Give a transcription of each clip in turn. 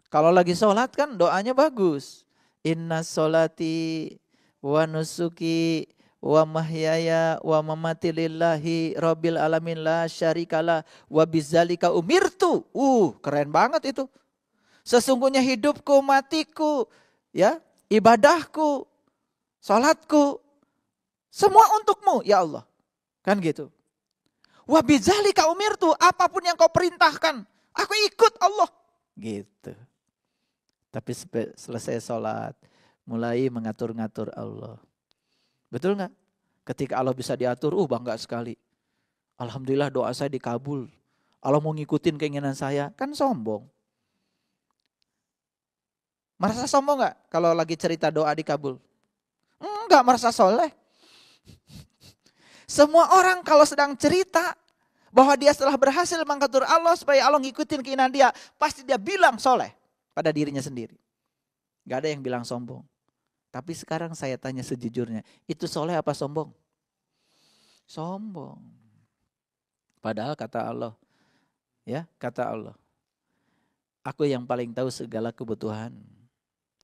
Kalau lagi sholat kan doanya bagus. Inna sholati wa nusuki wa mahyaya wa mamati lillahi rabbil alamin la syarikalah wa bidzalika umirtu. Keren banget itu. Sesungguhnya hidupku, matiku, ya, ibadahku, sholatku, semua untukmu ya Allah. Kan gitu. Wa bidzalika umirtu, apapun yang kau perintahkan, aku ikut Allah. Gitu. Tapi selesai sholat, mulai mengatur-ngatur Allah. Betul nggak? Ketika Allah bisa diatur, bangga sekali. Alhamdulillah doa saya dikabul. Allah mau ngikutin keinginan saya, kan sombong. Merasa sombong nggak kalau lagi cerita doa dikabul? Enggak, merasa soleh. Semua orang kalau sedang cerita bahwa dia setelah berhasil mengatur Allah supaya Allah ngikutin keinginan dia, pasti dia bilang soleh pada dirinya sendiri. Gak ada yang bilang sombong. Tapi sekarang saya tanya sejujurnya, itu soleh apa sombong? Sombong. Padahal kata Allah, kata Allah, aku yang paling tahu segala kebutuhan.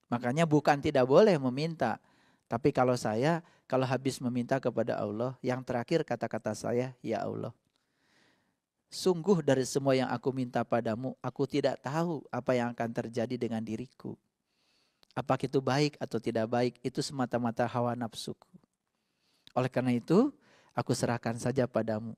Makanya bukan tidak boleh meminta. Tapi kalau habis meminta kepada Allah, yang terakhir kata-kata saya, ya Allah. Sungguh dari semua yang aku minta padamu, aku tidak tahu apa yang akan terjadi dengan diriku. Apakah itu baik atau tidak baik, itu semata-mata hawa nafsuku. Oleh karena itu, aku serahkan saja padamu.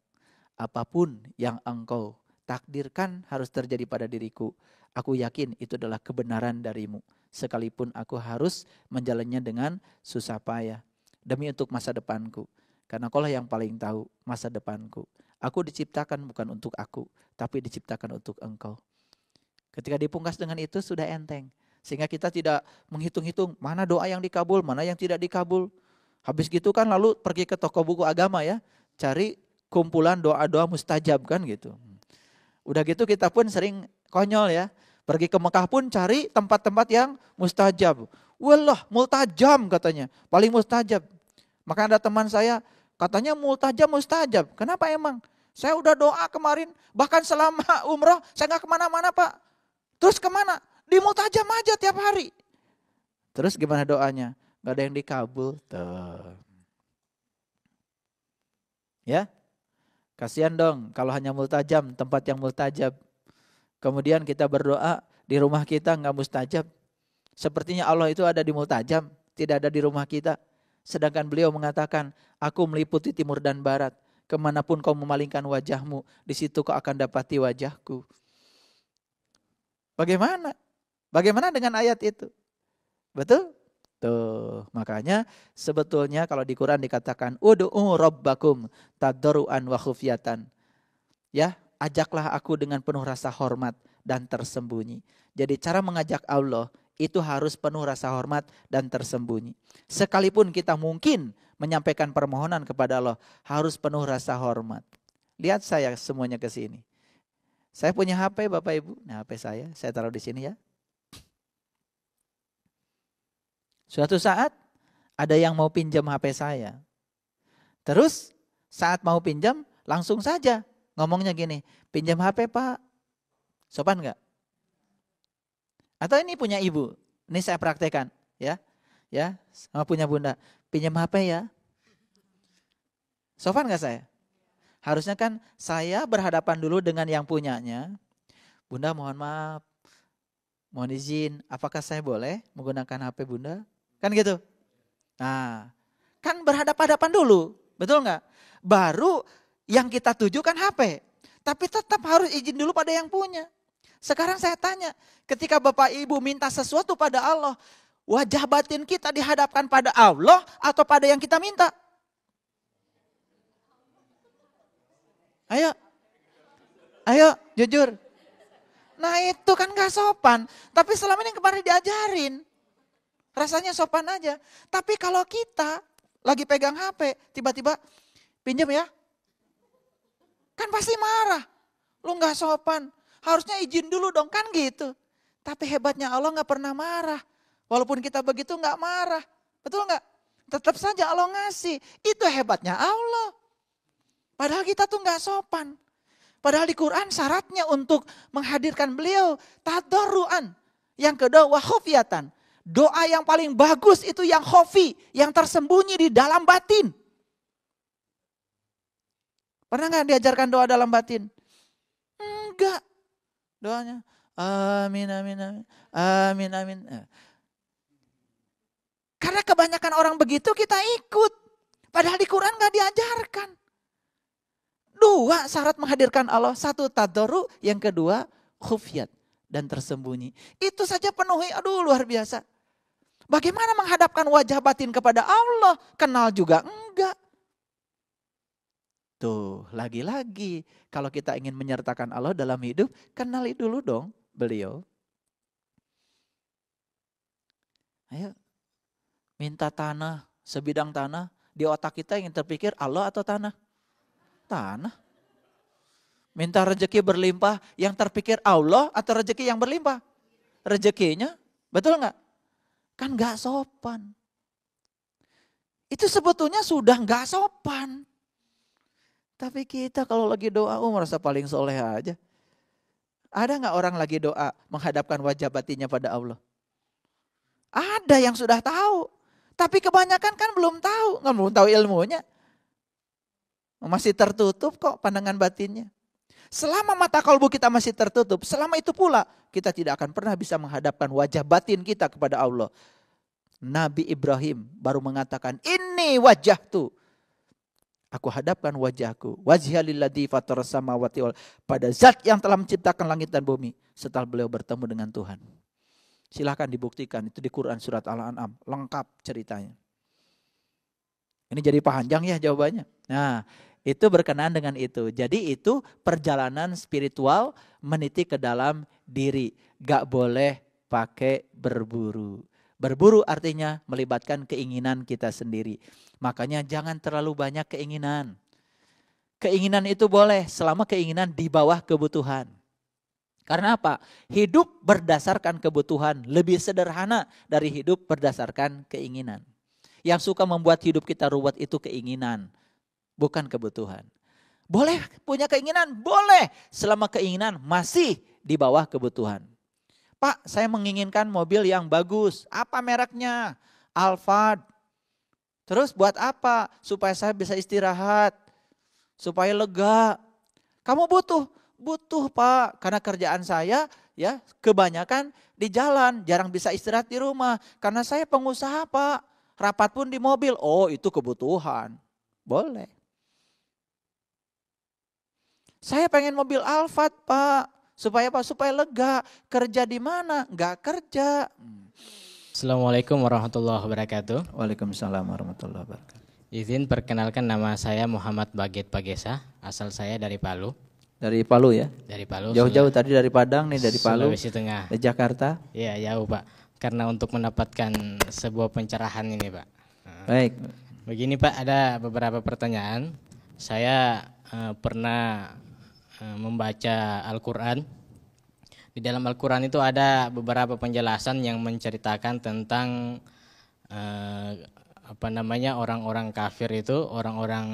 Apapun yang engkau takdirkan harus terjadi pada diriku, aku yakin itu adalah kebenaran darimu. Sekalipun aku harus menjalannya dengan susah payah. Demi untuk masa depanku. Karena Kaulah yang paling tahu masa depanku. Aku diciptakan bukan untuk aku, tapi diciptakan untuk engkau. Ketika dipungkas dengan itu sudah enteng. Sehingga kita tidak menghitung-hitung mana doa yang dikabul, mana yang tidak dikabul. Habis gitu kan lalu pergi ke toko buku agama ya. Cari kumpulan doa-doa mustajab kan gitu. Udah gitu kita pun sering konyol ya. Pergi ke Mekah pun cari tempat-tempat yang mustajab. Wallah multajam katanya, paling mustajab. Maka ada teman saya katanya multajam mustajab. Kenapa emang? Saya udah doa kemarin, bahkan selama umroh saya gak kemana-mana Pak. Terus kemana? Di multajam aja tiap hari. Terus gimana doanya? Gak ada yang dikabul. Tuh. Ya, kasihan dong kalau hanya multajam, tempat yang multajab. Kemudian kita berdoa di rumah kita gak mustajab. Sepertinya Allah itu ada di multajam, tidak ada di rumah kita. Sedangkan beliau mengatakan, aku meliputi timur dan barat. Kemanapun kau memalingkan wajahmu, di situ kau akan dapati wajahku. Bagaimana? Bagaimana dengan ayat itu? Betul? Tuh, makanya sebetulnya kalau di Quran dikatakan, ud'u rabbakum tadarruan wa khufyatan. Ya, ajaklah aku dengan penuh rasa hormat dan tersembunyi. Jadi cara mengajak Allah itu harus penuh rasa hormat dan tersembunyi. Sekalipun kita mungkin menyampaikan permohonan kepada Allah, harus penuh rasa hormat. Lihat saya semuanya ke sini. Saya punya HP Bapak Ibu. Nah, HP saya taruh di sini ya. Suatu saat ada yang mau pinjam HP saya. Terus saat mau pinjam langsung saja ngomongnya gini, pinjam HP Pak. Sopan enggak? Atau ini punya ibu, ini saya praktekkan ya, sama punya bunda, pinjam HP ya. Sopan gak saya? Harusnya kan saya berhadapan dulu dengan yang punyanya. Bunda mohon maaf, mohon izin, apakah saya boleh menggunakan HP bunda? Kan gitu. Nah, kan berhadapan-hadapan dulu, betul gak? Baru yang kita tuju kan HP, tapi tetap harus izin dulu pada yang punya. Sekarang saya tanya, ketika Bapak Ibu minta sesuatu pada Allah, wajah batin kita dihadapkan pada Allah atau pada yang kita minta? Ayo, jujur. Nah itu kan gak sopan, tapi selama ini kemarin diajarin. Rasanya sopan aja. Tapi kalau kita lagi pegang HP, tiba-tiba pinjam ya. Kan pasti marah. Lu gak sopan. Harusnya izin dulu dong, kan gitu. Tapi hebatnya Allah gak pernah marah. Walaupun kita begitu gak marah. Betul gak? Tetap saja Allah ngasih. Itu hebatnya Allah. Padahal kita tuh gak sopan. Padahal di Quran syaratnya untuk menghadirkan beliau tadarruan. Yang kedua wa khufyatan. Doa yang paling bagus itu yang khafi, yang tersembunyi di dalam batin. Pernah nggak diajarkan doa dalam batin? Enggak. Doanya amin amin amin amin amin. Karena kebanyakan orang begitu kita ikut. Padahal di Quran nggak diajarkan. Dua syarat menghadirkan Allah. Satu tadoru, yang kedua khufyat dan tersembunyi. Itu saja penuhi, aduh luar biasa. Bagaimana menghadapkan wajah batin kepada Allah? Kenal juga enggak. Tuh, lagi-lagi kalau kita ingin menyertakan Allah dalam hidup, kenali dulu dong beliau. Ayo, minta tanah, sebidang tanah. Di otak kita yang terpikir Allah atau tanah? Tanah. Minta rezeki berlimpah, yang terpikir Allah atau rezeki yang berlimpah? Rezekinya, betul nggak? Kan nggak sopan. Itu sebetulnya sudah nggak sopan. Tapi kita kalau lagi doa, merasa paling soleh aja. Ada nggak orang lagi doa menghadapkan wajah batinnya pada Allah? Ada yang sudah tahu. Tapi kebanyakan kan belum tahu, belum tahu ilmunya. Masih tertutup kok pandangan batinnya. Selama mata kalbu kita masih tertutup, selama itu pula kita tidak akan pernah bisa menghadapkan wajah batin kita kepada Allah. Nabi Ibrahim baru mengatakan, ini wajah tuh. Aku hadapkan wajahku. Wajhalilladzi fataras samawati wal, pada zat yang telah menciptakan langit dan bumi. Setelah beliau bertemu dengan Tuhan. Silahkan dibuktikan, itu di Quran surat Al-An'am. Lengkap ceritanya. Ini jadi panjang ya jawabannya. Nah, itu berkenaan dengan itu. Jadi itu perjalanan spiritual meniti ke dalam diri. Gak boleh pakai berburu. Berburu artinya melibatkan keinginan kita sendiri. Makanya jangan terlalu banyak keinginan. Keinginan itu boleh selama keinginan di bawah kebutuhan. Karena apa? Hidup berdasarkan kebutuhan lebih sederhana dari hidup berdasarkan keinginan. Yang suka membuat hidup kita ruwet itu keinginan, bukan kebutuhan. Boleh punya keinginan? Boleh. Selama keinginan masih di bawah kebutuhan. Pak, saya menginginkan mobil yang bagus. Apa mereknya? Alphard. Terus buat apa? Supaya saya bisa istirahat. Supaya lega. Kamu butuh? Butuh Pak. Karena kerjaan saya ya kebanyakan di jalan. Jarang bisa istirahat di rumah. Karena saya pengusaha Pak. Rapat pun di mobil. Oh itu kebutuhan. Boleh. Saya pengen mobil Alphard Pak. Supaya apa? Supaya lega. Kerja di mana? Enggak kerja. Assalamualaikum warahmatullahi wabarakatuh. Waalaikumsalam warahmatullahi wabarakatuh. Izin perkenalkan, nama saya Muhammad Baget Pagesa. Asal saya dari Palu. Dari Palu ya? Dari Palu. Jauh-jauh tadi dari Padang nih, dari Palu. Sulawesi Tengah. Dari Jakarta. Iya jauh Pak. Karena untuk mendapatkan sebuah pencerahan ini Pak. Baik. Begini Pak, ada beberapa pertanyaan. Saya pernah membaca Al-Quran. Di dalam Al-Quran itu ada beberapa penjelasan yang menceritakan tentang orang-orang kafir itu, orang-orang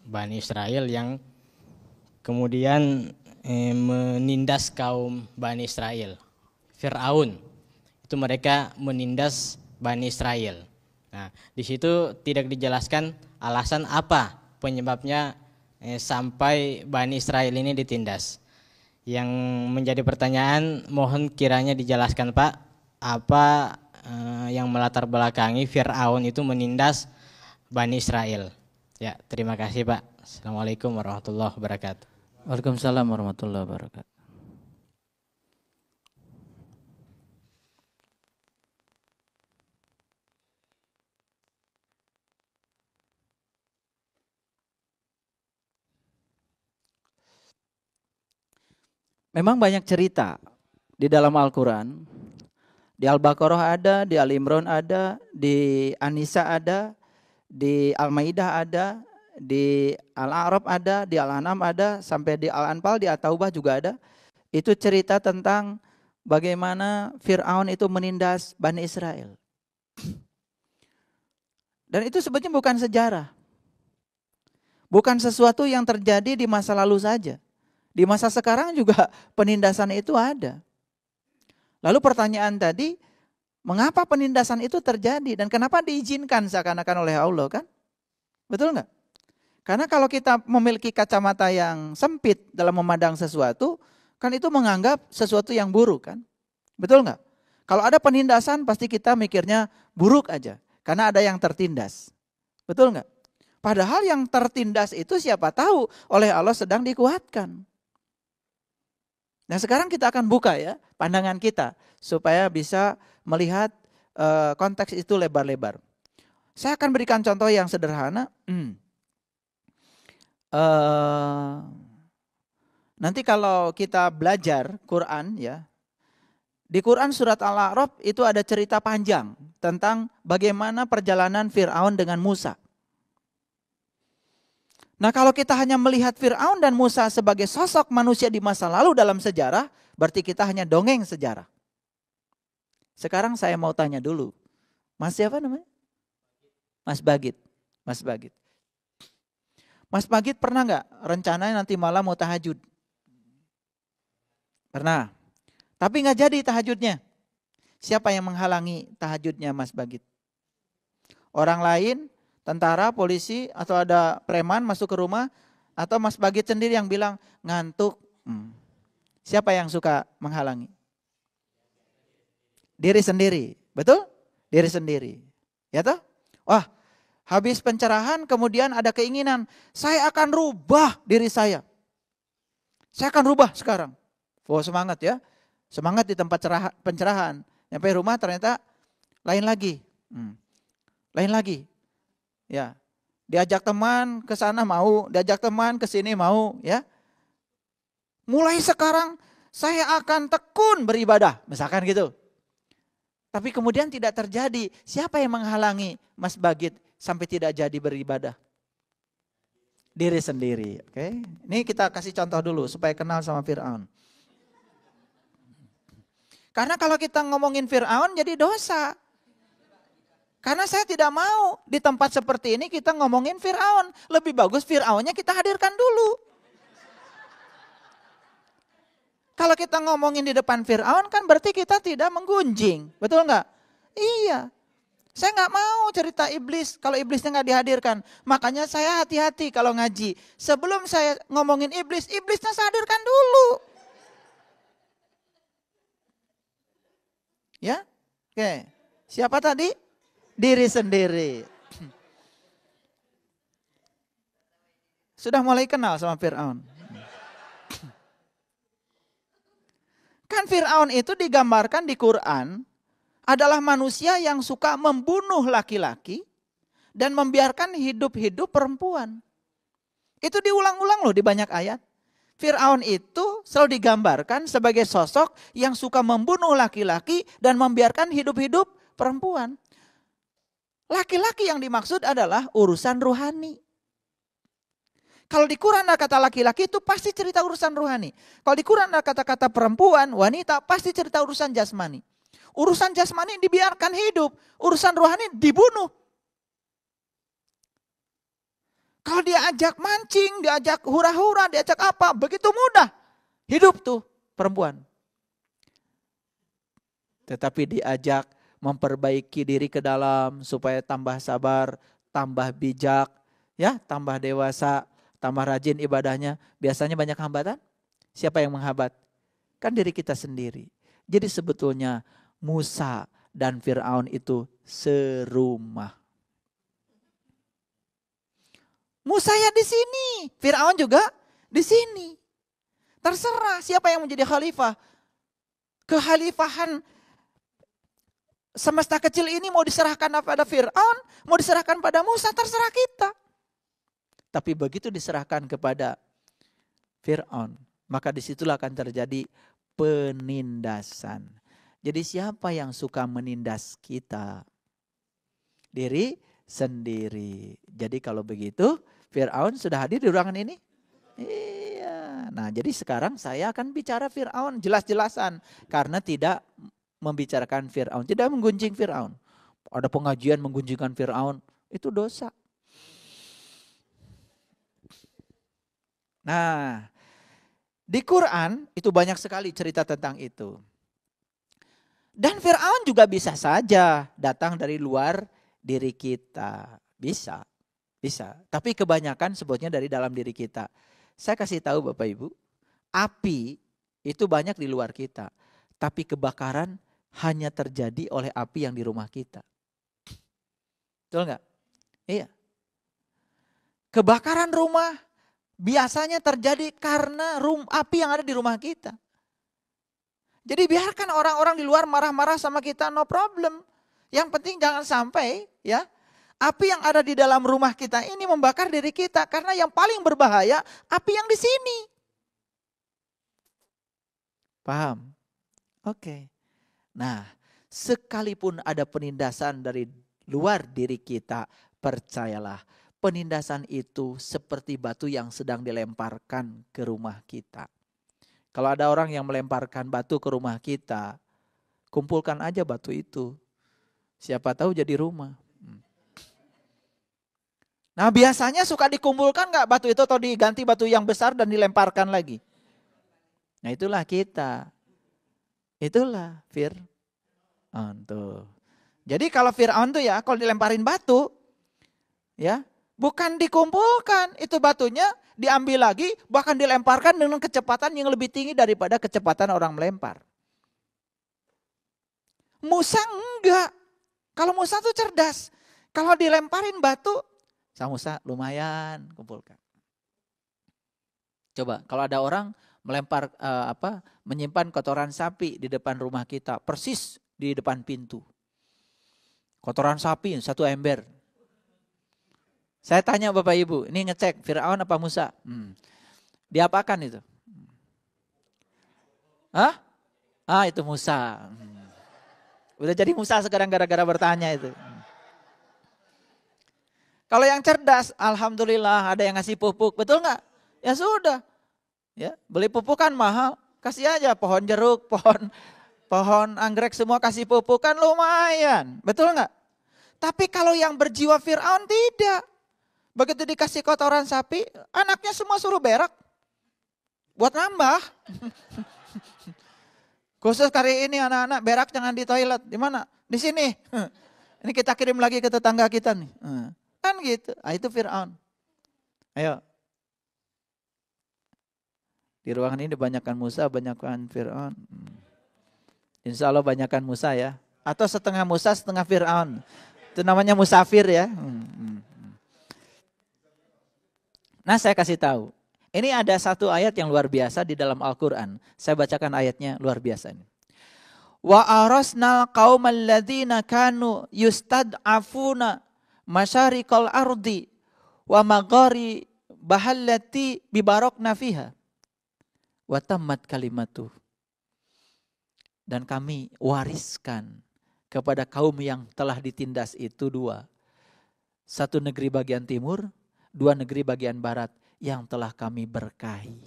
Bani Israel yang kemudian menindas kaum Bani Israel. Fir'aun itu mereka menindas Bani Israel. Nah, di situ tidak dijelaskan alasan apa penyebabnya sampai Bani Israel ini ditindas. Yang menjadi pertanyaan, mohon kiranya dijelaskan Pak, apa yang melatar belakangi Fir'aun itu menindas Bani Israel. Ya, terima kasih Pak. Assalamualaikum warahmatullahi wabarakatuh. Waalaikumsalam warahmatullahi wabarakatuh. Memang banyak cerita di dalam Al-Quran. Di Al-Baqarah ada, di Al-Imran ada, di An-Nisa ada, di Al-Maidah ada, di Al-A'raf ada, di Al-An'am ada, sampai di Al-Anfal, di At-Taubah juga ada. Itu cerita tentang bagaimana Fir'aun itu menindas Bani Israel. Dan itu sebetulnya bukan sejarah. Bukan sesuatu yang terjadi di masa lalu saja. Di masa sekarang juga penindasan itu ada. Lalu pertanyaan tadi, mengapa penindasan itu terjadi dan kenapa diizinkan seakan-akan oleh Allah kan? Betul nggak? Karena kalau kita memiliki kacamata yang sempit dalam memandang sesuatu, kan itu menganggap sesuatu yang buruk kan? Betul nggak? Kalau ada penindasan pasti kita mikirnya buruk aja, karena ada yang tertindas. Betul nggak? Padahal yang tertindas itu siapa tahu oleh Allah sedang dikuatkan. Nah sekarang kita akan buka ya pandangan kita supaya bisa melihat konteks itu lebar-lebar. Saya akan berikan contoh yang sederhana. Nanti kalau kita belajar Quran ya, di Quran surat Al-A'raf itu ada cerita panjang tentang bagaimana perjalanan Fir'aun dengan Musa. Nah kalau kita hanya melihat Fir'aun dan Musa sebagai sosok manusia di masa lalu dalam sejarah, berarti kita hanya dongeng sejarah. Sekarang saya mau tanya dulu, Mas siapa namanya? Mas Bagit. Mas Bagit. Mas Bagit pernah nggak rencananya nanti malam mau tahajud? Pernah. Tapi nggak jadi tahajudnya. Siapa yang menghalangi tahajudnya Mas Bagit? Orang lain, tentara, polisi, atau ada preman masuk ke rumah, atau Mas Bagit sendiri yang bilang ngantuk. Siapa yang suka menghalangi? Diri sendiri, betul? Diri sendiri, ya toh? Wah, habis pencerahan kemudian ada keinginan, saya akan rubah diri saya. Saya akan rubah sekarang. Oh semangat ya, semangat di tempat pencerahan. Sampai rumah ternyata lain lagi, lain lagi. Ya, diajak teman ke sana mau, diajak teman ke sini mau, ya. Mulai sekarang saya akan tekun beribadah, misalkan gitu. Tapi kemudian tidak terjadi. Siapa yang menghalangi Mas Bagit sampai tidak jadi beribadah? Diri sendiri, oke? Ini kita kasih contoh dulu supaya kenal sama Fir'aun. Karena kalau kita ngomongin Fir'aun jadi dosa. Karena saya tidak mau di tempat seperti ini kita ngomongin Fir'aun. Lebih bagus Fir'aunnya kita hadirkan dulu. Kalau kita ngomongin di depan Fir'aun kan berarti kita tidak menggunjing. Betul nggak? Iya. Saya nggak mau cerita iblis kalau iblisnya nggak dihadirkan. Makanya saya hati-hati kalau ngaji. Sebelum saya ngomongin iblis, iblisnya saya hadirkan dulu. Ya? Oke. Siapa tadi? Diri sendiri. Sudah mulai kenal sama Fir'aun. Kan Fir'aun itu digambarkan di Quran adalah manusia yang suka membunuh laki-laki dan membiarkan hidup-hidup perempuan. Itu diulang-ulang loh di banyak ayat. Fir'aun itu selalu digambarkan sebagai sosok yang suka membunuh laki-laki dan membiarkan hidup-hidup perempuan. Laki-laki yang dimaksud adalah urusan rohani. Kalau di Quran ada kata laki-laki itu pasti cerita urusan rohani. Kalau di Quran ada kata-kata perempuan, wanita pasti cerita urusan jasmani. Urusan jasmani dibiarkan hidup, urusan rohani dibunuh. Kalau diajak mancing, diajak hura-hura, diajak apa, begitu mudah. Hidup tuh perempuan. Tetapi diajak memperbaiki diri ke dalam supaya tambah sabar, tambah bijak, ya, tambah dewasa, tambah rajin ibadahnya, biasanya banyak hambatan. Siapa yang menghambat? Kan diri kita sendiri. Jadi sebetulnya Musa dan Fir'aun itu serumah. Musa ya di sini, Fir'aun juga di sini. Terserah siapa yang menjadi khalifah. Kekhalifahan semesta kecil ini mau diserahkan pada Fir'aun, mau diserahkan pada Musa, terserah kita. Tapi begitu diserahkan kepada Fir'aun, maka disitulah akan terjadi penindasan. Jadi siapa yang suka menindas kita? Diri sendiri. Jadi kalau begitu, Fir'aun sudah hadir di ruangan ini? Iya. Nah jadi sekarang saya akan bicara Fir'aun jelas-jelasan. Karena tidak membicarakan Fir'aun, tidak menggunjing Fir'aun. Ada pengajian menggunjingkan Fir'aun, itu dosa. Nah, di Quran itu banyak sekali cerita tentang itu. Dan Fir'aun juga bisa saja datang dari luar diri kita. Bisa. Tapi kebanyakan sebutnya dari dalam diri kita. Saya kasih tahu Bapak Ibu, api itu banyak di luar kita. Tapi kebakaran hanya terjadi oleh api yang di rumah kita. Betul nggak? Iya. Kebakaran rumah biasanya terjadi karena api yang ada di rumah kita. Jadi biarkan orang-orang di luar marah-marah sama kita, no problem. Yang penting jangan sampai ya api yang ada di dalam rumah kita ini membakar diri kita. Karena yang paling berbahaya api yang di sini. Paham? Oke. Nah, sekalipun ada penindasan dari luar diri kita, percayalah, penindasan itu seperti batu yang sedang dilemparkan ke rumah kita. Kalau ada orang yang melemparkan batu ke rumah kita, kumpulkan aja batu itu. Siapa tahu jadi rumah. Nah, biasanya suka dikumpulkan nggak batu itu atau diganti batu yang besar dan dilemparkan lagi? Nah, itulah kita. Itulah Fir'aun tuh. Jadi kalau Fir'aun tuh ya, kalau dilemparin batu, ya bukan dikumpulkan, itu batunya diambil lagi, bahkan dilemparkan dengan kecepatan yang lebih tinggi daripada kecepatan orang melempar. Musa enggak. Kalau Musa tuh cerdas. Kalau dilemparin batu, sama Musa lumayan kumpulkan. Coba kalau ada orang melempar menyimpan kotoran sapi di depan rumah kita, persis di depan pintu. Kotoran sapi 1 ember. Saya tanya Bapak Ibu, ini ngecek Fir'aun apa Musa? Diapakan itu? Hah? Itu Musa. Udah jadi Musa sekarang gara-gara bertanya itu. Kalau yang cerdas, alhamdulillah ada yang ngasih pupuk, betul nggak? Ya sudah. Ya, beli pupuk kan mahal, kasih aja pohon jeruk, pohon anggrek semua kasih pupuk kan lumayan, betul nggak? Tapi kalau yang berjiwa Fir'aun tidak. Begitu dikasih kotoran sapi, anaknya semua suruh berak. Buat nambah. Khusus kali ini anak-anak berak jangan di toilet. Di mana? Di sini. Ini kita kirim lagi ke tetangga kita nih. Kan gitu. Itu Fir'aun. Ayo. Di ruangan ini banyakkan Musa, banyakkan Fir'aun. Insya Allah banyakkan Musa ya. Atau setengah Musa, setengah Fir'aun. Itu namanya musafir ya. Nah saya kasih tahu. Ini ada satu ayat yang luar biasa di dalam Al-Quran. Saya bacakan ayatnya luar biasa ini. Wa arasnal qaumal ladzina kanu yustad'afuna masyariqal ardi wa maghari bahallati bibarakna fiha. Wa tammat kalimatu. Dan kami wariskan kepada kaum yang telah ditindas itu 2. 1 negeri bagian timur, 2 negeri bagian barat yang telah kami berkahi.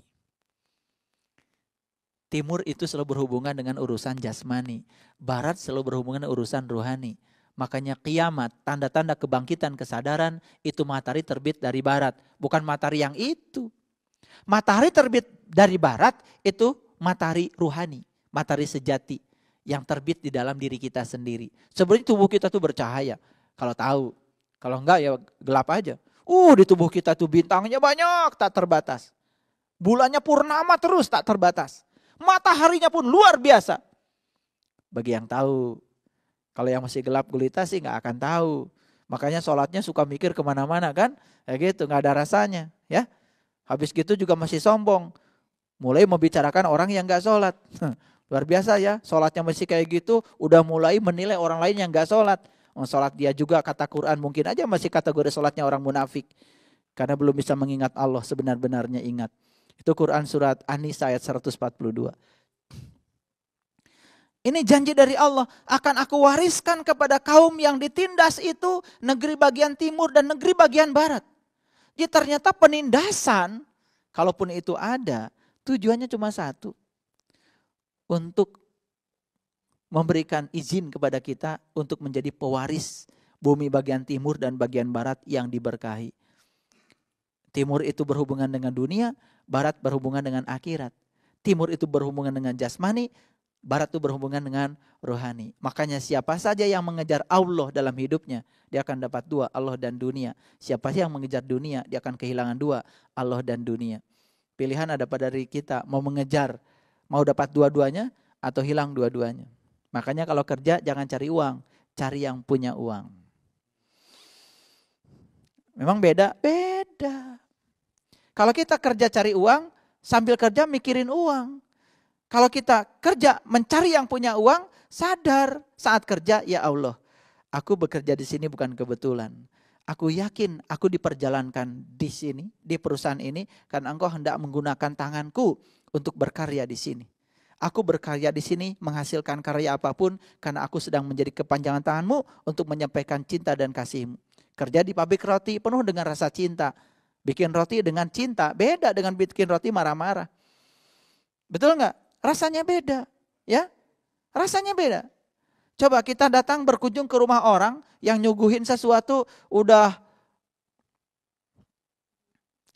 Timur itu selalu berhubungan dengan urusan jasmani. Barat selalu berhubungan dengan urusan rohani. Makanya kiamat, tanda-tanda kebangkitan kesadaran itu matahari terbit dari barat. Bukan matahari yang itu. Matahari terbit dari barat itu matahari ruhani, matahari sejati yang terbit di dalam diri kita sendiri. Sebenarnya tubuh kita tuh bercahaya kalau tahu. Kalau enggak ya gelap aja. Di tubuh kita tuh bintangnya banyak tak terbatas. Bulannya purnama terus tak terbatas. Mataharinya pun luar biasa. Bagi yang tahu. Kalau yang masih gelap gulita sih enggak akan tahu. Makanya sholatnya suka mikir kemana-mana kan. Ya gitu enggak ada rasanya ya. Habis gitu juga masih sombong. Mulai membicarakan orang yang gak sholat. Luar biasa ya, sholatnya masih kayak gitu. Udah mulai menilai orang lain yang gak sholat. Sholat dia juga kata Quran mungkin aja masih kategori sholatnya orang munafik. Karena belum bisa mengingat Allah sebenar-benarnya ingat. Itu Quran surat An-Nisa ayat 142. Ini janji dari Allah. Akan aku wariskan kepada kaum yang ditindas itu negeri bagian timur dan negeri bagian barat. Jadi ternyata penindasan, kalaupun itu ada, tujuannya cuma 1. Untuk memberikan izin kepada kita untuk menjadi pewaris bumi bagian timur dan bagian barat yang diberkahi. Timur itu berhubungan dengan dunia, barat berhubungan dengan akhirat. Timur itu berhubungan dengan jasmani, Barat itu berhubungan dengan rohani. Makanya siapa saja yang mengejar Allah dalam hidupnya, dia akan dapat dua, Allah dan dunia. Siapa yang mengejar dunia, dia akan kehilangan dua, Allah dan dunia. Pilihan ada pada diri kita, mau mengejar, mau dapat dua-duanya atau hilang dua-duanya. Makanya kalau kerja jangan cari uang, cari yang punya uang. Memang beda? Beda. Kalau kita kerja cari uang, sambil kerja mikirin uang. Kalau kita kerja mencari yang punya uang, sadar saat kerja, ya Allah, aku bekerja di sini bukan kebetulan. Aku yakin aku diperjalankan di sini, di perusahaan ini, karena Engkau hendak menggunakan tanganku untuk berkarya di sini. Aku berkarya di sini menghasilkan karya apapun, karena aku sedang menjadi kepanjangan tanganmu untuk menyampaikan cinta dan kasihmu. Kerja di pabrik roti penuh dengan rasa cinta. Bikin roti dengan cinta, beda dengan bikin roti marah-marah. Betul enggak? Rasanya beda, ya. Rasanya beda. Coba kita datang berkunjung ke rumah orang yang nyuguhin sesuatu udah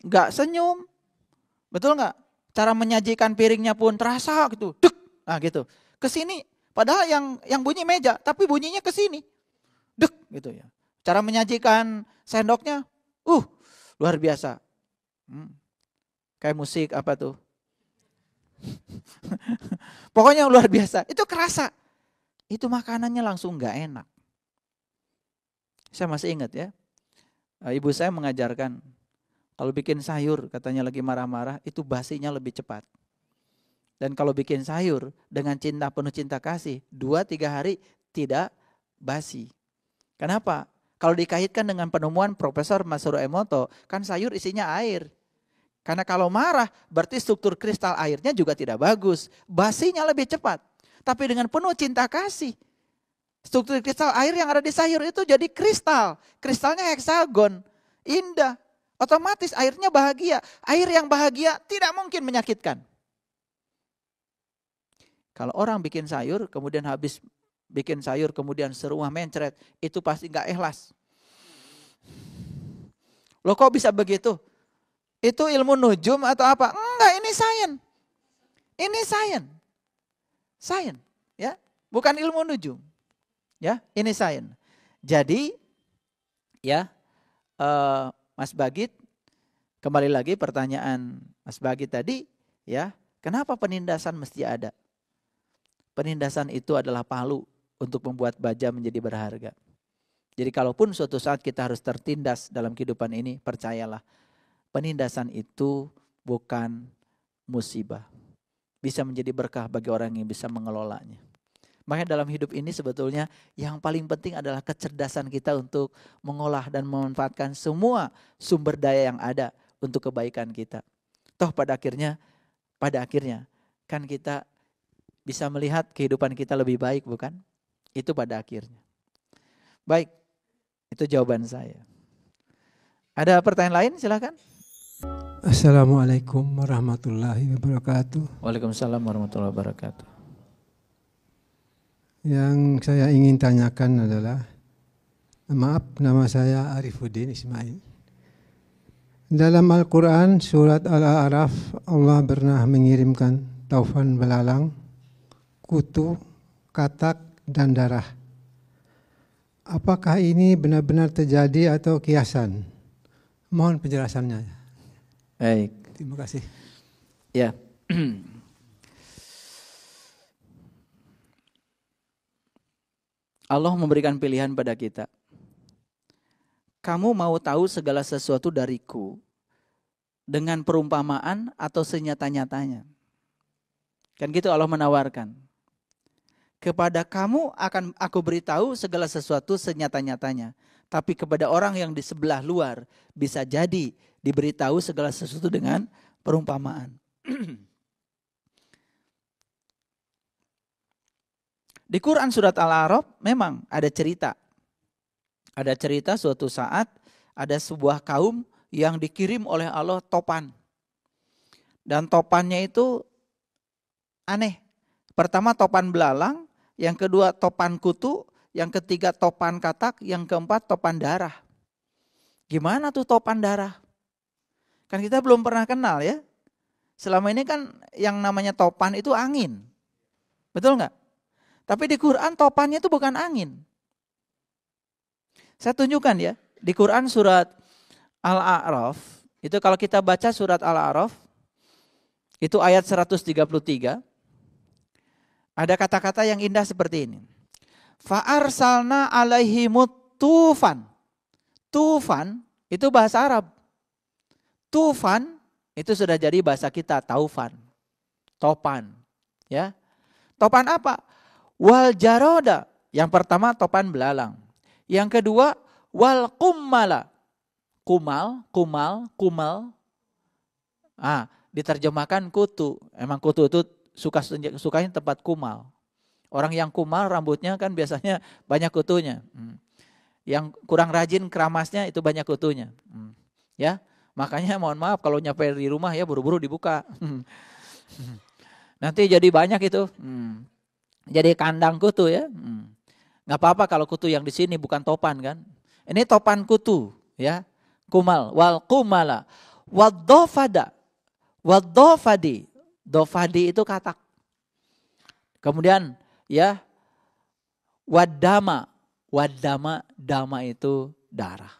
enggak senyum. Betul enggak? Cara menyajikan piringnya pun terasa gitu. Duk. Nah gitu. Kesini, padahal yang bunyi meja, tapi bunyinya ke sini. Duk gitu ya. Cara menyajikan sendoknya, luar biasa. Kayak musik apa tuh? Pokoknya luar biasa. Itu kerasa. Itu makanannya langsung gak enak. Saya masih ingat ya. Ibu saya mengajarkan. Kalau bikin sayur katanya lagi marah-marah. Itu basinya lebih cepat. Dan kalau bikin sayur dengan cinta, penuh cinta kasih. 2-3 hari tidak basi. Kenapa? Kalau dikaitkan dengan penemuan Profesor Masaru Emoto. Kan sayur isinya air. Karena kalau marah berarti struktur kristal airnya juga tidak bagus. Basinya lebih cepat. Tapi dengan penuh cinta kasih. Struktur kristal air yang ada di sayur itu jadi kristal. Kristalnya heksagon. Indah. Otomatis airnya bahagia. Air yang bahagia tidak mungkin menyakitkan. Kalau orang bikin sayur kemudian habis bikin sayur kemudian serumah mencret. Itu pasti gak ikhlas. Loh kok bisa begitu? Itu ilmu nujum atau apa? Enggak, ini sains. Ini sains. Sains, ya. Bukan ilmu nujum. Ya, ini sains. Jadi ya, Mas Bagit, kembali lagi pertanyaan Mas Bagit tadi, ya, kenapa penindasan mesti ada? Penindasan itu adalah palu untuk membuat baja menjadi berharga. Jadi kalaupun suatu saat kita harus tertindas dalam kehidupan ini, percayalah, penindasan itu bukan musibah. Bisa menjadi berkah bagi orang yang bisa mengelolanya. Makanya dalam hidup ini sebetulnya yang paling penting adalah kecerdasan kita untuk mengolah dan memanfaatkan semua sumber daya yang ada untuk kebaikan kita. Toh pada akhirnya kan kita bisa melihat kehidupan kita lebih baik, bukan? Itu pada akhirnya. Baik, itu jawaban saya. Ada pertanyaan lain? Silakan. Assalamualaikum warahmatullahi wabarakatuh. Waalaikumsalam warahmatullahi wabarakatuh. Yang saya ingin tanyakan adalah, maaf, nama saya Arifuddin Ismail. Dalam Al-Quran surat Al-A'raf, Allah pernah mengirimkan taufan belalang, kutu, katak, dan darah. Apakah ini benar-benar terjadi atau kiasan? Mohon penjelasannya. Baik. Terima kasih. Ya. Allah memberikan pilihan pada kita. Kamu mau tahu segala sesuatu dariku dengan perumpamaan atau senyata-nyatanya? Kan gitu Allah menawarkan. Kepada kamu akan aku beritahu segala sesuatu senyata-nyatanya. Tapi kepada orang yang di sebelah luar bisa jadi diberitahu segala sesuatu dengan perumpamaan. Di Quran surat Al-A'raf memang ada cerita. Ada cerita suatu saat ada sebuah kaum yang dikirim oleh Allah topan. Dan topannya itu aneh. Pertama topan belalang, yang kedua topan kutu, yang ketiga topan katak, yang keempat topan darah. Gimana tuh topan darah? Kan kita belum pernah kenal ya. Selama ini kan yang namanya topan itu angin. Betul nggak? Tapi di Quran topannya itu bukan angin. Saya tunjukkan ya, di Quran surat Al-A'raf, itu kalau kita baca surat Al-A'raf, itu ayat 133, ada kata-kata yang indah seperti ini. Fa'arsalna alaihimut tufan. Tufan itu bahasa Arab. Tufan itu sudah jadi bahasa kita, taufan. Topan. Ya. Topan apa? Wal jaroda. Yang pertama topan belalang. Yang kedua wal kummala. Kumal. Diterjemahkan kutu. Emang kutu itu sukanya tempat kumal. Orang yang kumal rambutnya kan biasanya banyak kutunya. Yang kurang rajin keramasnya itu banyak kutunya. Ya, makanya mohon maaf kalau nyampe di rumah ya buru-buru dibuka. Nanti jadi banyak itu. Jadi kandang kutu ya. Nggak apa-apa kalau kutu yang di sini bukan topan kan. Ini topan kutu ya. Kumal wal kumala wadofada. Wadofadi. Dofadi itu katak. Kemudian ya wadama. Dama itu darah.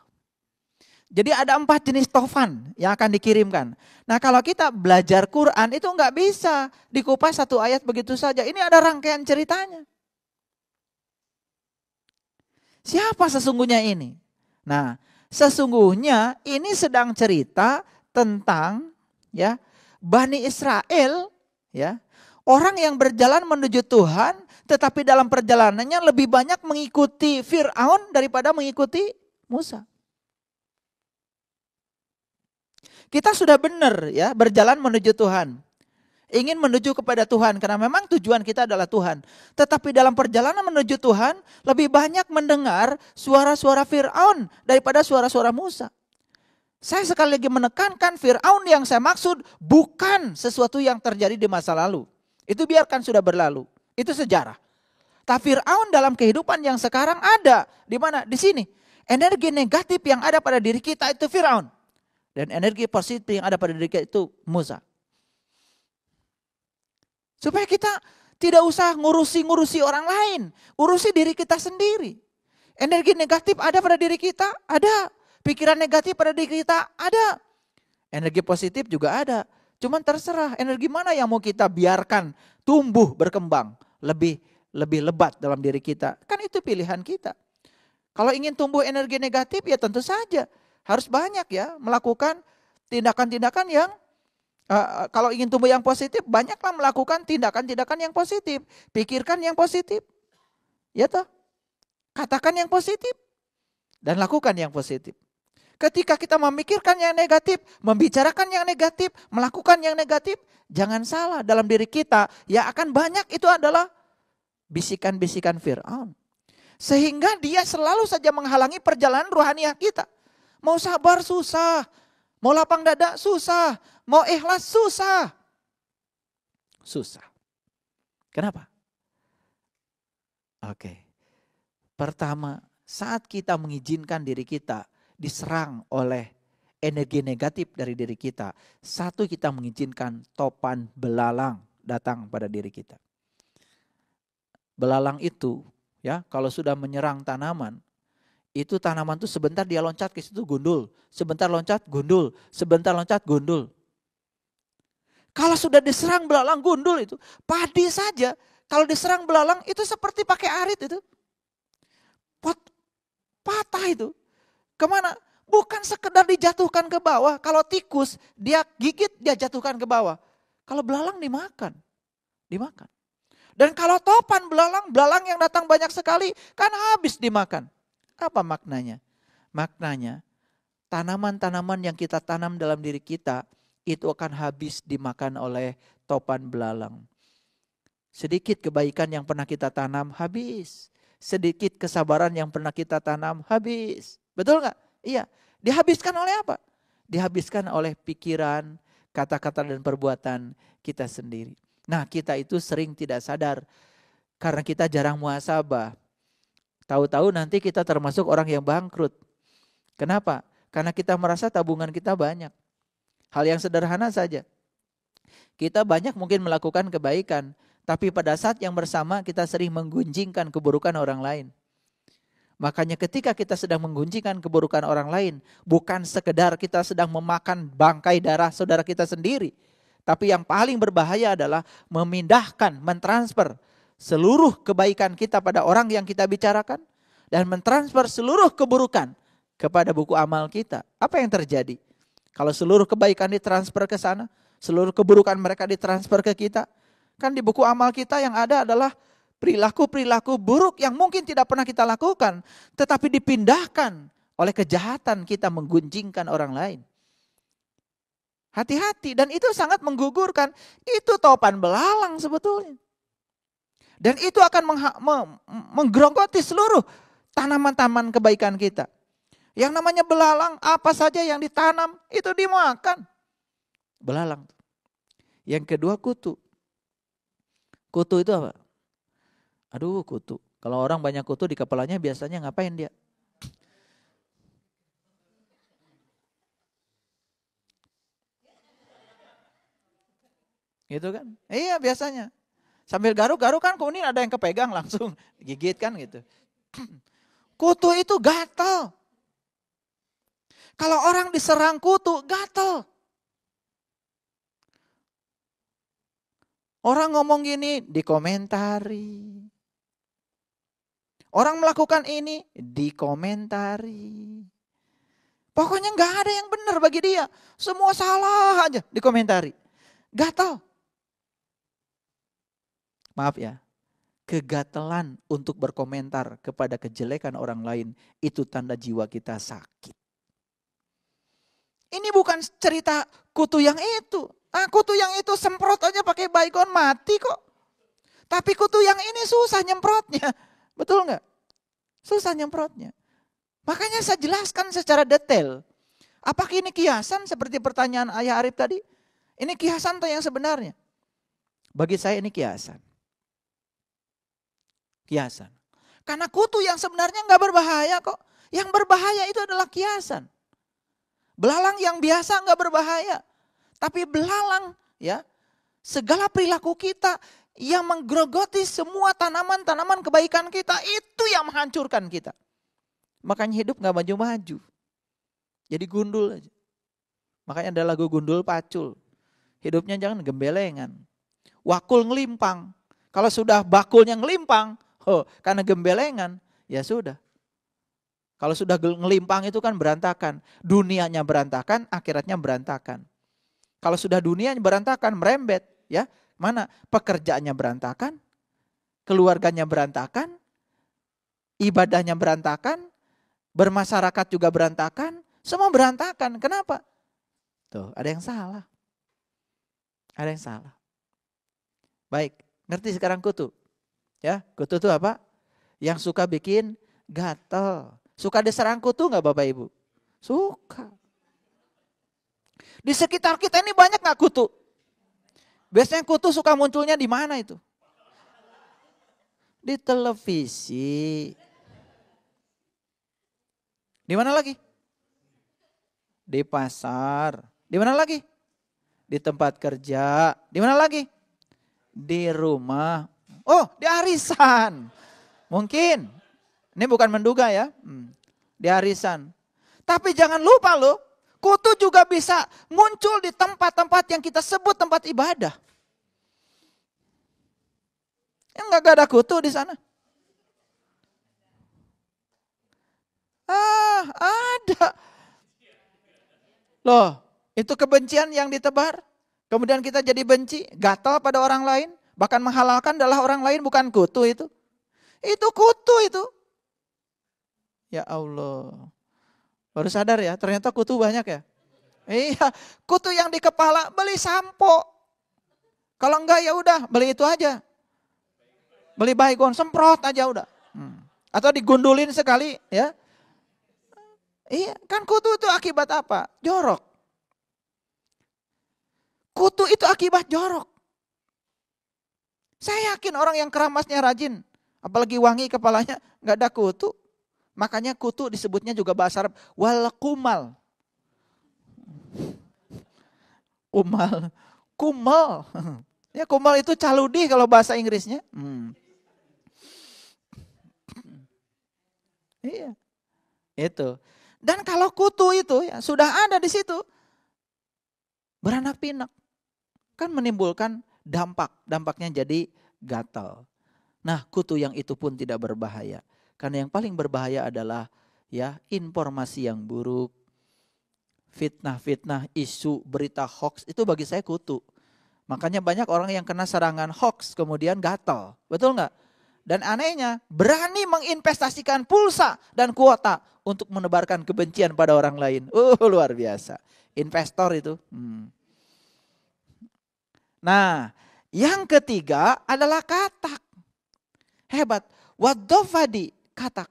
Jadi ada 4 jenis tofan yang akan dikirimkan. Nah kalau kita belajar Quran itu nggak bisa dikupas satu ayat begitu saja. Ini ada rangkaian ceritanya. Siapa sesungguhnya ini? Nah sesungguhnya ini sedang cerita tentang ya Bani Israel, ya orang yang berjalan menuju Tuhan, tetapi dalam perjalanannya lebih banyak mengikuti Fir'aun daripada mengikuti Musa. Kita sudah benar ya berjalan menuju Tuhan. Ingin menuju kepada Tuhan karena memang tujuan kita adalah Tuhan. Tetapi dalam perjalanan menuju Tuhan lebih banyak mendengar suara-suara Fir'aun daripada suara-suara Musa. Saya sekali lagi menekankan Fir'aun yang saya maksud bukan sesuatu yang terjadi di masa lalu. Itu biarkan sudah berlalu. Itu sejarah. Tapi Fir'aun dalam kehidupan yang sekarang ada. Di mana? Di sini. Energi negatif yang ada pada diri kita itu Fir'aun. Dan energi positif yang ada pada diri kita itu Musa. Supaya kita tidak usah ngurusi orang lain. Urusi diri kita sendiri. Energi negatif ada pada diri kita? Ada. Pikiran negatif pada diri kita? Ada. Energi positif juga ada. Cuman terserah energi mana yang mau kita biarkan tumbuh berkembang. Lebih lebat dalam diri kita. Kan itu pilihan kita. Kalau ingin tumbuh energi negatif ya tentu saja. Harus banyak ya melakukan tindakan-tindakan yang kalau ingin tumbuh yang positif, banyaklah melakukan tindakan-tindakan yang positif. Pikirkan yang positif. Ya toh? Katakan yang positif. Dan lakukan yang positif. Ketika kita memikirkan yang negatif, membicarakan yang negatif, melakukan yang negatif, jangan salah dalam diri kita. Ya akan banyak itu adalah bisikan-bisikan Fir'aun. Sehingga dia selalu saja menghalangi perjalanan rohaniah kita. Mau sabar susah. Mau lapang dada susah. Mau ikhlas susah. Susah. Kenapa? Oke. Pertama, saat kita mengizinkan diri kita diserang oleh energi negatif dari diri kita. Satu, kita mengizinkan topan belalang datang pada diri kita. Belalang itu ya kalau sudah menyerang tanaman, itu tanaman itu sebentar dia loncat ke situ gundul, sebentar loncat gundul, sebentar loncat gundul. Kalau sudah diserang belalang gundul itu, padi saja kalau diserang belalang itu seperti pakai arit itu. Patah itu. Kemana? Bukan sekedar dijatuhkan ke bawah. Kalau tikus dia gigit dia jatuhkan ke bawah. Kalau belalang dimakan. Dan kalau topan belalang yang datang banyak sekali kan habis dimakan. Apa maknanya? Maknanya tanaman-tanaman yang kita tanam dalam diri kita itu akan habis dimakan oleh topan belalang. Sedikit kebaikan yang pernah kita tanam habis. Sedikit kesabaran yang pernah kita tanam habis. Betul gak? Iya. Dihabiskan oleh apa? Dihabiskan oleh pikiran, kata-kata dan perbuatan kita sendiri. Nah kita itu sering tidak sadar. Karena kita jarang muhasabah. Tahu-tahu nanti kita termasuk orang yang bangkrut. Kenapa? Karena kita merasa tabungan kita banyak. Hal yang sederhana saja. Kita banyak mungkin melakukan kebaikan. Tapi pada saat yang bersama kita sering menggunjingkan keburukan orang lain. Makanya ketika kita sedang menggunjingkan keburukan orang lain, bukan sekedar kita sedang memakan bangkai darah saudara kita sendiri. Tapi yang paling berbahaya adalah memindahkan, mentransfer seluruh kebaikan kita pada orang yang kita bicarakan. Dan mentransfer seluruh keburukan kepada buku amal kita. Apa yang terjadi? Kalau seluruh kebaikan ditransfer ke sana, seluruh keburukan mereka ditransfer ke kita. Kan di buku amal kita yang ada adalah perilaku-perilaku buruk yang mungkin tidak pernah kita lakukan. Tetapi dipindahkan oleh kejahatan kita menggunjingkan orang lain. Hati-hati, dan itu sangat menggugurkan. Itu topan belalang sebetulnya. Dan itu akan menggerogoti seluruh tanaman-tanaman kebaikan kita. Yang namanya belalang, apa saja yang ditanam itu dimakan. Belalang. Yang kedua kutu. Kutu itu apa? Aduh, kutu. Kalau orang banyak kutu di kepalanya biasanya ngapain dia? Gitu kan? Iya biasanya. Sambil garuk-garuk kan kemudian ada yang kepegang langsung gigit kan gitu. Kutu itu gatal. Kalau orang diserang kutu gatal. Orang ngomong gini dikomentari. Orang melakukan ini dikomentari. Pokoknya gak ada yang benar bagi dia. Semua salah aja dikomentari. Gatal. Maaf ya. Kegatelan untuk berkomentar kepada kejelekan orang lain. Itu tanda jiwa kita sakit. Ini bukan cerita kutu yang itu. Kutu yang itu semprot aja pakai baygon mati kok. Tapi kutu yang ini susah nyemprotnya. Betul nggak? Susah nyemprotnya. Makanya saya jelaskan secara detail. Apakah ini kiasan seperti pertanyaan Ayah Arif tadi? Ini kiasan atau yang sebenarnya? Bagi saya ini kiasan. Kiasan. Karena kutu yang sebenarnya nggak berbahaya kok. Yang berbahaya itu adalah kiasan. Belalang yang biasa nggak berbahaya. Tapi belalang ya, segala perilaku kita yang menggerogoti semua tanaman-tanaman kebaikan kita, itu yang menghancurkan kita. Makanya hidup gak maju-maju. Jadi gundul aja. Makanya ada lagu Gundul Pacul. Hidupnya jangan gembelengan. Wakul ngelimpang. Kalau sudah bakulnya ngelimpang, karena gembelengan, ya sudah. Kalau sudah ngelimpang itu kan berantakan. Dunianya berantakan, akhiratnya berantakan. Kalau sudah dunianya berantakan, merembet, ya mana pekerjaannya berantakan, keluarganya berantakan, ibadahnya berantakan, bermasyarakat juga berantakan, semua berantakan. Kenapa? Tuh, ada yang salah. Ada yang salah. Baik, ngerti sekarang kutu? Ya, kutu itu apa? Yang suka bikin gatel. Suka diserang kutu nggak Bapak Ibu? Suka. Di sekitar kita ini banyak gak kutu? Biasanya kutu suka munculnya di mana itu? Di televisi. Di mana lagi? Di pasar. Di mana lagi? Di tempat kerja. Di mana lagi? Di rumah. Oh, di arisan. Mungkin. Ini bukan menduga ya. Di arisan. Tapi jangan lupa loh. Kutu juga bisa muncul di tempat-tempat yang kita sebut tempat ibadah. Yang gak ada kutu di sana. Ada. Loh, itu kebencian yang ditebar. Kemudian kita jadi benci, gatal pada orang lain. Bahkan menghalalkan adalah orang lain, bukan kutu itu. Itu kutu itu. Ya Allah. Baru sadar ya, ternyata kutu banyak ya. Iya, kutu yang di kepala beli sampo. Kalau enggak ya udah beli itu aja. Beli baygon, semprot aja udah. Atau digundulin sekali ya. Iya, kan kutu itu akibat apa? Jorok. Kutu itu akibat jorok. Saya yakin orang yang keramasnya rajin, apalagi wangi kepalanya, enggak ada kutu. Makanya kutu disebutnya juga bahasa Arab wal kumal. Kumal. Ya kumal itu caludi kalau bahasa Inggrisnya. Iya. Itu. Dan kalau kutu itu ya sudah ada di situ. Beranak pinak. Kan menimbulkan dampak. Dampaknya jadi gatal. Nah, kutu yang itu pun tidak berbahaya. Karena yang paling berbahaya adalah ya informasi yang buruk, fitnah-fitnah, isu, berita hoax itu bagi saya kutu. Makanya banyak orang yang kena serangan hoax kemudian gatal. Betul nggak? Dan anehnya berani menginvestasikan pulsa dan kuota untuk menebarkan kebencian pada orang lain. Luar biasa. Investor itu. Nah, yang ketiga adalah katak. Hebat. Wadofadi, katak.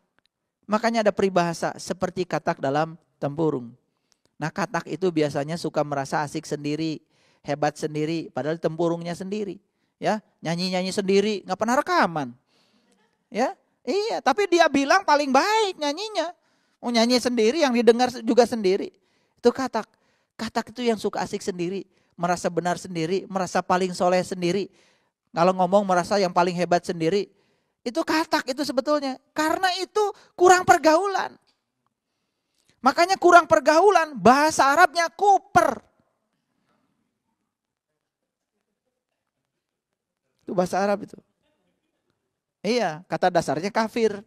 Makanya ada peribahasa seperti katak dalam tempurung. Nah, katak itu biasanya suka merasa asik sendiri, hebat sendiri, padahal tempurungnya sendiri. Ya, nyanyi-nyanyi sendiri, nggak pernah rekaman. Ya, iya, tapi dia bilang paling baik nyanyinya. Mau nyanyi sendiri, yang didengar juga sendiri. Itu katak. Katak itu yang suka asik sendiri, merasa benar sendiri, merasa paling soleh sendiri. Kalau ngomong merasa yang paling hebat sendiri. Itu katak itu sebetulnya. Karena itu kurang pergaulan. Makanya kurang pergaulan, bahasa Arabnya kuper. Itu bahasa Arab itu. Iya, kata dasarnya kafir.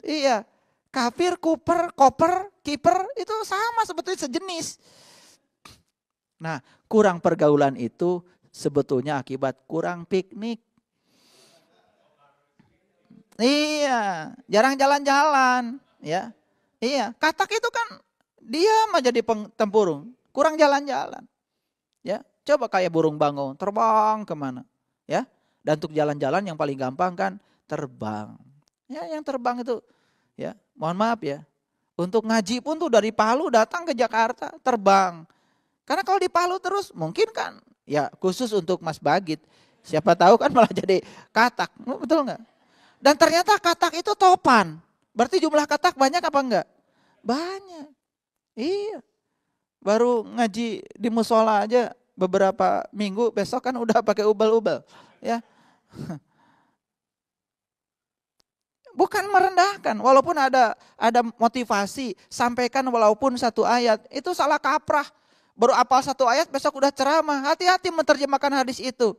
Iya, kafir, kuper, koper, kiper itu sama sebetulnya sejenis. Nah, kurang pergaulan itu sebetulnya akibat kurang piknik. Iya, jarang jalan-jalan, ya. Iya, katak itu kan diam aja di tempurung, kurang jalan-jalan. Ya, coba kayak burung bangau, terbang kemana? Ya, dan untuk jalan-jalan yang paling gampang kan terbang. Ya, yang terbang itu, ya, mohon maaf ya. Untuk ngaji pun tuh dari Palu datang ke Jakarta, terbang. Karena kalau di Palu terus mungkin kan, ya khusus untuk Mas Bagit. Siapa tahu kan malah jadi katak, betul nggak? Dan ternyata katak itu topan. Berarti jumlah katak banyak apa enggak? Banyak. Iya. Baru ngaji di musola aja beberapa minggu, besok kan udah pakai ubal-ubal. Ya. Bukan merendahkan, walaupun ada motivasi, sampaikan walaupun satu ayat, itu salah kaprah. Baru apal satu ayat, besok udah ceramah. Hati-hati menerjemahkan hadis itu.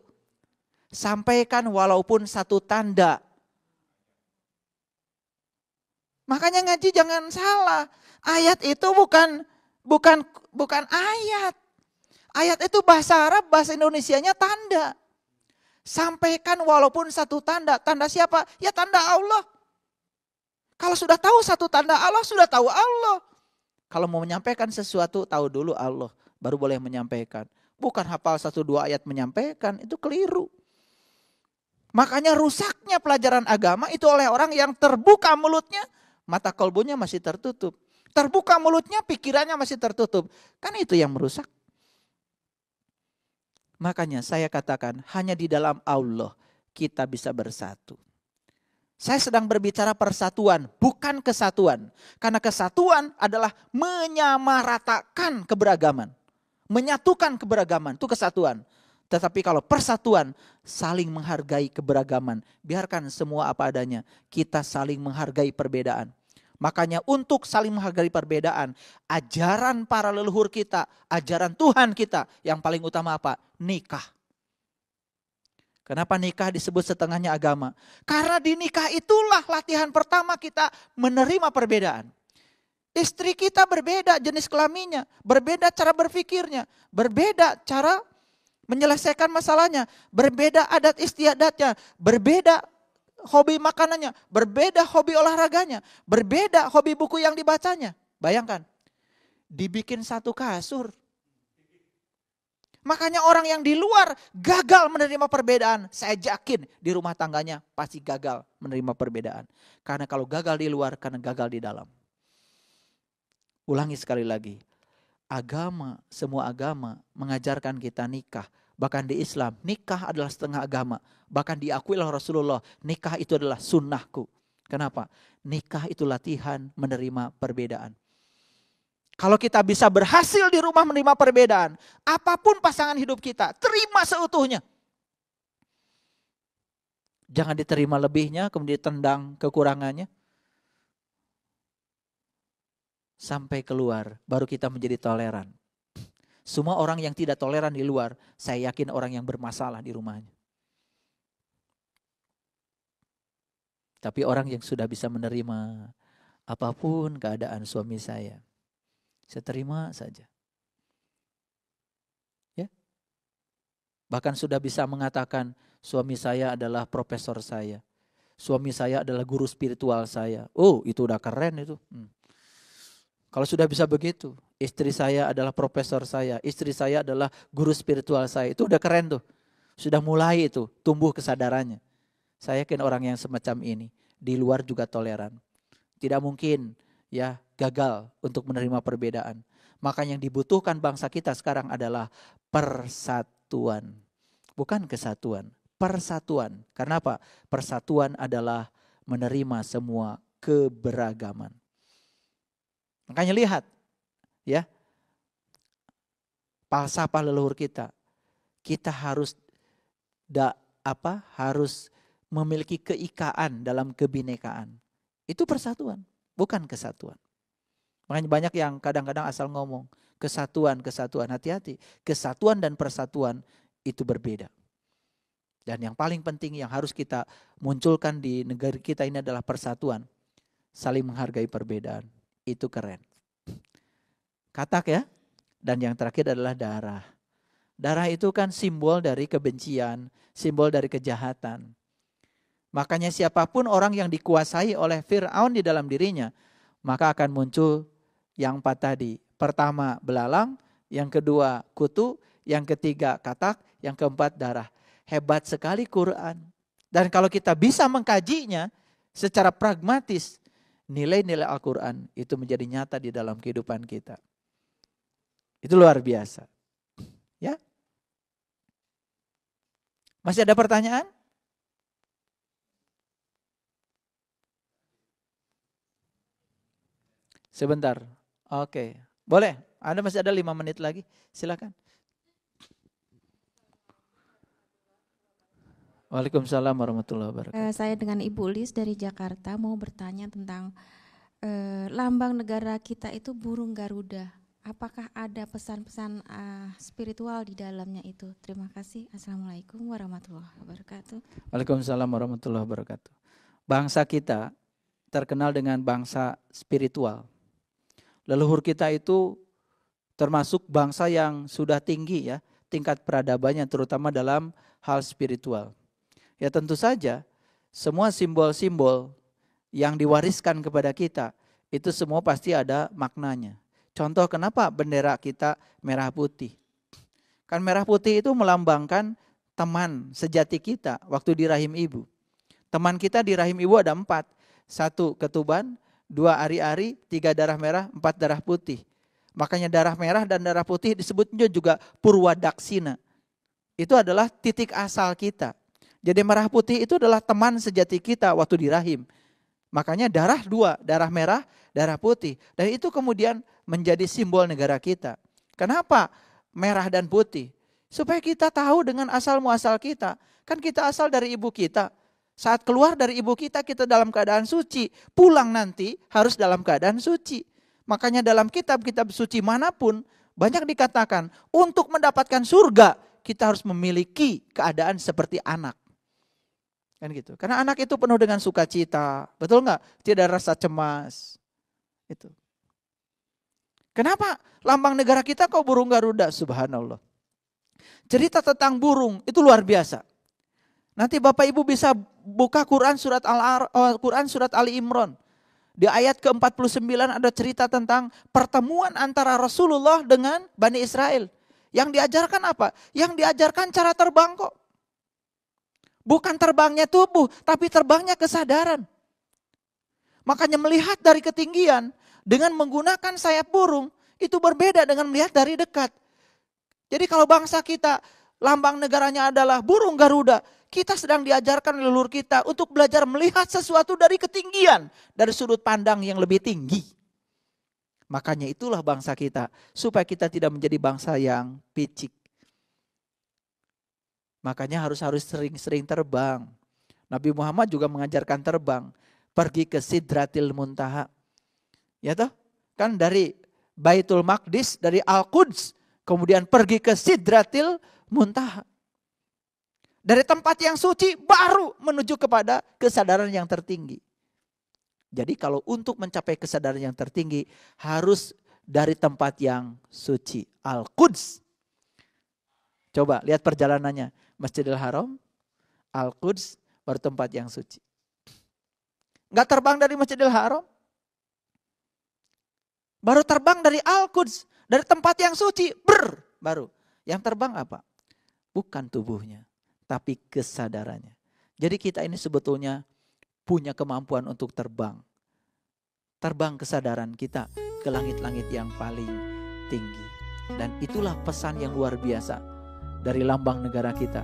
Sampaikan walaupun satu tanda. Makanya ngaji jangan salah. Ayat itu bukan ayat. Ayat itu bahasa Arab, bahasa Indonesianya tanda. Sampaikan walaupun satu tanda. Tanda siapa? Ya tanda Allah. Kalau sudah tahu satu tanda Allah, sudah tahu Allah. Kalau mau menyampaikan sesuatu, tahu dulu Allah. Baru boleh menyampaikan. Bukan hafal 1-2 ayat menyampaikan, itu keliru. Makanya rusaknya pelajaran agama itu oleh orang yang terbuka mulutnya, mata kolbunya masih tertutup. Terbuka mulutnya, pikirannya masih tertutup. Kan itu yang merusak. Makanya saya katakan hanya di dalam Allah kita bisa bersatu. Saya sedang berbicara persatuan, bukan kesatuan. Karena kesatuan adalah menyamaratakan keberagaman. Menyatukan keberagaman, itu kesatuan. Tetapi kalau persatuan, saling menghargai keberagaman. Biarkan semua apa adanya, kita saling menghargai perbedaan. Makanya untuk saling menghargai perbedaan, ajaran para leluhur kita, ajaran Tuhan kita, yang paling utama apa? Nikah. Kenapa nikah disebut setengahnya agama? Karena di nikah itulah latihan pertama kita menerima perbedaan. Istri kita berbeda jenis kelaminnya, berbeda cara berpikirnya, berbeda cara menyelesaikan masalahnya, berbeda adat istiadatnya, berbeda hobi makanannya, berbeda hobi olahraganya, berbeda hobi buku yang dibacanya. Bayangkan, dibikin satu kasur. Makanya orang yang di luar gagal menerima perbedaan. Saya yakin di rumah tangganya pasti gagal menerima perbedaan. Karena kalau gagal di luar, karena gagal di dalam. Ulangi sekali lagi. Agama, semua agama mengajarkan kita nikah. Bahkan di Islam, nikah adalah setengah agama. Bahkan diakui oleh Rasulullah, nikah itu adalah sunnahku. Kenapa? Nikah itu latihan menerima perbedaan. Kalau kita bisa berhasil di rumah menerima perbedaan, apapun pasangan hidup kita, terima seutuhnya. Jangan diterima lebihnya, kemudian ditendang kekurangannya. Sampai keluar, baru kita menjadi toleran. Semua orang yang tidak toleran di luar, saya yakin orang yang bermasalah di rumahnya. Tapi orang yang sudah bisa menerima apapun keadaan suami saya terima saja. Ya. Bahkan sudah bisa mengatakan, suami saya adalah profesor saya. Suami saya adalah guru spiritual saya. Oh, itu udah keren itu. Kalau sudah bisa begitu, istri saya adalah profesor saya, istri saya adalah guru spiritual saya. Itu udah keren tuh. Sudah mulai itu tumbuh kesadarannya. Saya yakin orang yang semacam ini di luar juga toleran. Tidak mungkin ya gagal untuk menerima perbedaan. Maka yang dibutuhkan bangsa kita sekarang adalah persatuan. Bukan kesatuan, persatuan. Karena apa? Persatuan adalah menerima semua keberagaman. Makanya lihat ya, falsafah leluhur kita. Kita harus harus memiliki keikaan dalam kebinekaan. Itu persatuan, bukan kesatuan. Makanya banyak yang kadang-kadang asal ngomong kesatuan, hati-hati. Kesatuan dan persatuan itu berbeda. Dan yang paling penting yang harus kita munculkan di negara kita ini adalah persatuan. Saling menghargai perbedaan. Itu keren. Katak ya. Dan yang terakhir adalah darah. Darah itu kan simbol dari kebencian, simbol dari kejahatan. Makanya siapapun orang yang dikuasai oleh Fir'aun di dalam dirinya, maka akan muncul yang 4 tadi. Pertama belalang, yang kedua kutu, yang ketiga katak, yang keempat darah. Hebat sekali Quran. Dan kalau kita bisa mengkajinya secara pragmatis, nilai-nilai Al-Quran itu menjadi nyata di dalam kehidupan kita. Itu luar biasa. Ya. Masih ada pertanyaan? Sebentar. Oke. Boleh. Anda masih ada 5 menit lagi. Silakan. Waalaikumsalam warahmatullahi wabarakatuh. Saya dengan Ibu Lis dari Jakarta mau bertanya tentang lambang negara kita itu burung Garuda. Apakah ada pesan-pesan spiritual di dalamnya itu? Terima kasih. Assalamualaikum warahmatullahi wabarakatuh. Waalaikumsalam warahmatullahi wabarakatuh. Bangsa kita terkenal dengan bangsa spiritual. Leluhur kita itu termasuk bangsa yang sudah tinggi ya, tingkat peradabannya terutama dalam hal spiritual. Ya tentu saja semua simbol-simbol yang diwariskan kepada kita itu semua pasti ada maknanya. Contoh kenapa bendera kita merah putih. Kan merah putih itu melambangkan teman sejati kita waktu di rahim ibu. Teman kita di rahim ibu ada 4. 1 ketuban, 2 ari-ari, 3 darah merah, 4 darah putih. Makanya darah merah dan darah putih disebutnya juga purwadaksina. Itu adalah titik asal kita. Jadi merah putih itu adalah teman sejati kita waktu di rahim. Makanya darah 2, darah merah, darah putih. Dan itu kemudian menjadi simbol negara kita. Kenapa merah dan putih? Supaya kita tahu dengan asal muasal kita. Kan kita asal dari ibu kita. Saat keluar dari ibu kita dalam keadaan suci. Pulang nanti harus dalam keadaan suci. Makanya dalam kitab-kitab suci manapun banyak dikatakan untuk mendapatkan surga kita harus memiliki keadaan seperti anak. Kan gitu. Karena anak itu penuh dengan sukacita, betul nggak? Tidak rasa cemas. Itu. Kenapa lambang negara kita kok burung Garuda? Subhanallah. Cerita tentang burung itu luar biasa. Nanti Bapak Ibu bisa buka Quran surat Ali Imran. Di ayat ke-49 ada cerita tentang pertemuan antara Rasulullah dengan Bani Israel. Yang diajarkan apa? Yang diajarkan cara terbang kok. Bukan terbangnya tubuh, tapi terbangnya kesadaran. Makanya melihat dari ketinggian dengan menggunakan sayap burung itu berbeda dengan melihat dari dekat. Jadi kalau bangsa kita lambang negaranya adalah burung Garuda, kita sedang diajarkan leluhur kita untuk belajar melihat sesuatu dari ketinggian, dari sudut pandang yang lebih tinggi. Makanya itulah bangsa kita, supaya kita tidak menjadi bangsa yang picik. Makanya harus sering-sering terbang. Nabi Muhammad juga mengajarkan terbang, pergi ke Sidratil Muntaha. Ya toh? Kan dari Baitul Maqdis, dari Al-Quds, kemudian pergi ke Sidratil Muntaha. Dari tempat yang suci baru menuju kepada kesadaran yang tertinggi. Jadi kalau untuk mencapai kesadaran yang tertinggi harus dari tempat yang suci, Al-Quds. Coba lihat perjalanannya, Masjidil Haram, Al-Quds, baru tempat yang suci. Enggak terbang dari Masjidil Haram. Baru terbang dari Al-Quds, dari tempat yang suci, baru. Yang terbang apa? Bukan tubuhnya, tapi kesadarannya. Jadi kita ini sebetulnya punya kemampuan untuk terbang. Terbang kesadaran kita ke langit-langit yang paling tinggi. Dan itulah pesan yang luar biasa dari lambang negara kita.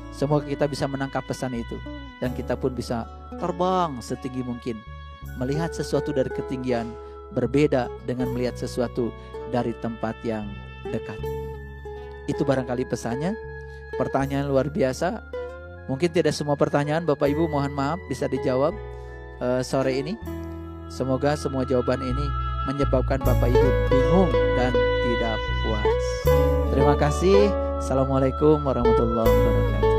Semoga kita bisa menangkap pesan itu. Dan kita pun bisa terbang setinggi mungkin. Melihat sesuatu dari ketinggian berbeda dengan melihat sesuatu dari tempat yang dekat. Itu barangkali pesannya. Pertanyaan luar biasa. Mungkin tidak semua pertanyaan Bapak Ibu mohon maaf bisa dijawab sore ini. Semoga semua jawaban ini menyebabkan Bapak Ibu bingung dan tidak puas. Terima kasih. Assalamualaikum warahmatullahi wabarakatuh.